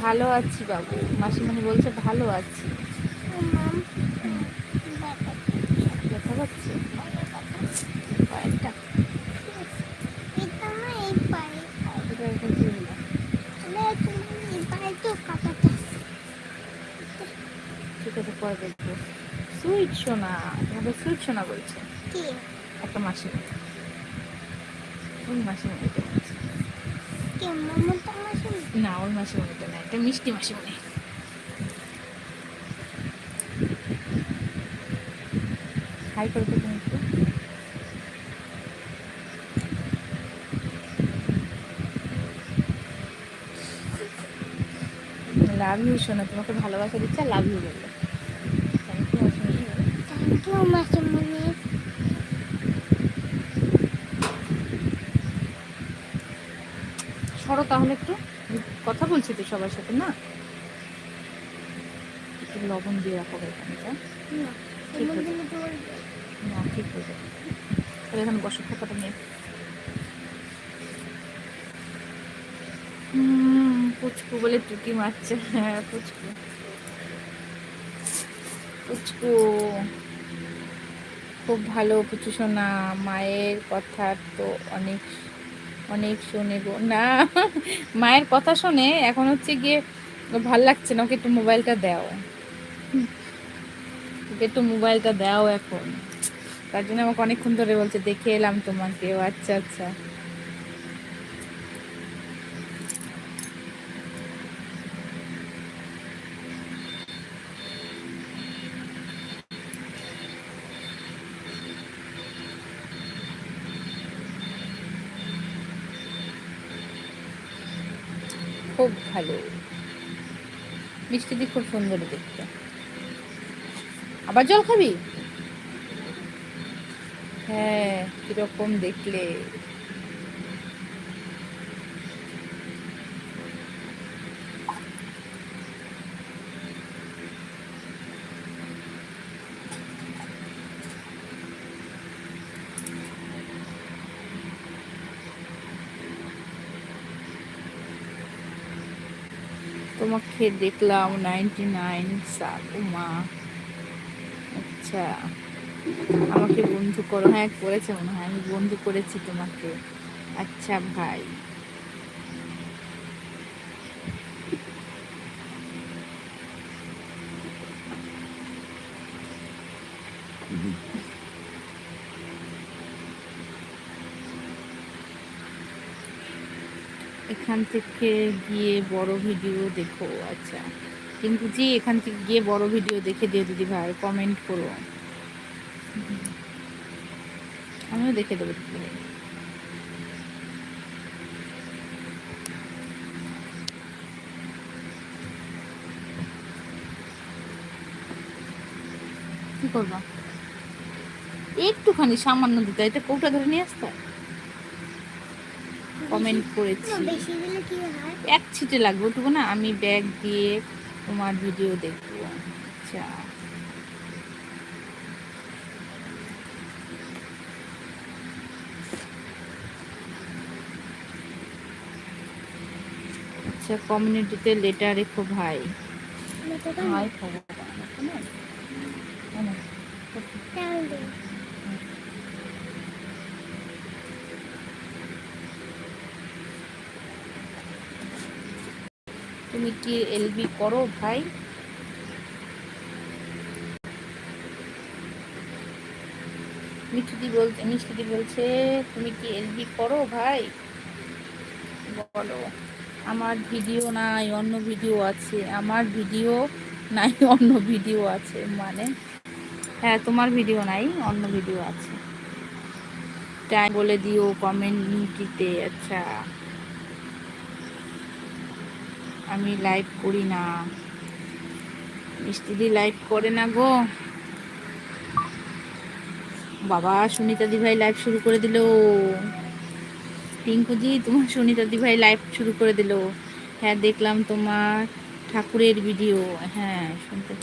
ভালো আছি বাবু, মাসিমণি বলছে ভালো আছি। ব্যথা পাচ্ছে পায়েরটা, ঠিক আছে পরে দেখবো। সুইট সোনা, তোমাকে সুইট সোনা বলছে একটা মাসিমণি, ওই মাসিমণিটা বলছে। না ওই মাসিমণিটা না, এটা মিষ্টি মাসিমণি। হাই করে তো তুমি একটু। লাভ ইউ সোনা, তোমাকে ভালোবাসা দিচ্ছে, লাভ ইউ বললো। থ্যাংক ইউ মাসিমণি। সরো তাহলে একটু, কথা বলছি তো সবার সাথে না। একটু লবণ দিয়ে রাখো এখানটা, ঠিক হয়ে যাবে। না ঠিক হয়ে যাবে। তাহলে এখন বসো, খাতাটা নিয়ে। পুচকু বলে টুকি মারছে। হ্যাঁ পুচকু, পুচকু খুব ভালো পুচু সোনা, মায়ের কথা তো অনেক অনেক শোনে গো। না মায়ের কথা শোনে, এখন হচ্ছে গিয়ে ভাল লাগছে না, ওকে একটু মোবাইলটা দাও, ওকে একটু মোবাইলটা দাও এখন। তার জন্য আমাকে অনেকক্ষণ ধরে বলছে দেখে এলাম তোমাকে। ও আচ্ছা আচ্ছা। খুব ভালো, মিষ্টিদি খুব সুন্দর দেখতে। আবার জল খাবি? হ্যাঁ কিরকম দেখলে। তোমাকে দেখলাম 99 সাল। উমা আচ্ছা, আমাকে বন্ধু করো। হ্যাঁ করেছে মনে হয়, আমি বন্ধু করেছি তোমাকে। আচ্ছা ভাই, এখান থেকে গিয়ে বড় ভিডিও দেখো। আচ্ছা কিন্তু জি, এখান থেকে গিয়ে বড় ভিডিও দেখে দিও দিদি ভাই, কমেন্ট করো, আমিও দেখে দেবো দিদি ভাই। কি করবা? একটুখানি সামান্য দিতে, এটা কৌটা ধরে নিয়ে আসতে। কমেন্ট করেছি এক ছিটে লাগবে ওটুকু না, আমি ব্যাগ দিয়ে তোমার ভিডিও দেখবো। আচ্ছা আচ্ছা, কমিউনিটিতে লেটার রেখো ভাই। ভাই তুমি কি এলবি করো ভাই? মিষ্টিদি বলছে তুমি কি এলবি করো ভাই? বলো। আমার ভিডিও নাই, অন্য ভিডিও আছে। আমার ভিডিও নাই, অন্য ভিডিও আছে মানে? হ্যাঁ তোমার ভিডিও নাই, অন্য ভিডিও আছে। টাইম বলে দিও কমেন্টিতে। আচ্ছা আমি লাইভ করি না, মিষ্টিদি লাইভ করে না গো। বাবা সুনিতা দি ভাই লাইভ শুরু করে দিল। টিঙ্কুজি তোমার সুনিতা দি ভাই লাইভ শুরু করে দিল। হ্যাঁ দেখলাম তোমার ঠাকুরের ভিডিও। হ্যাঁ শুনতে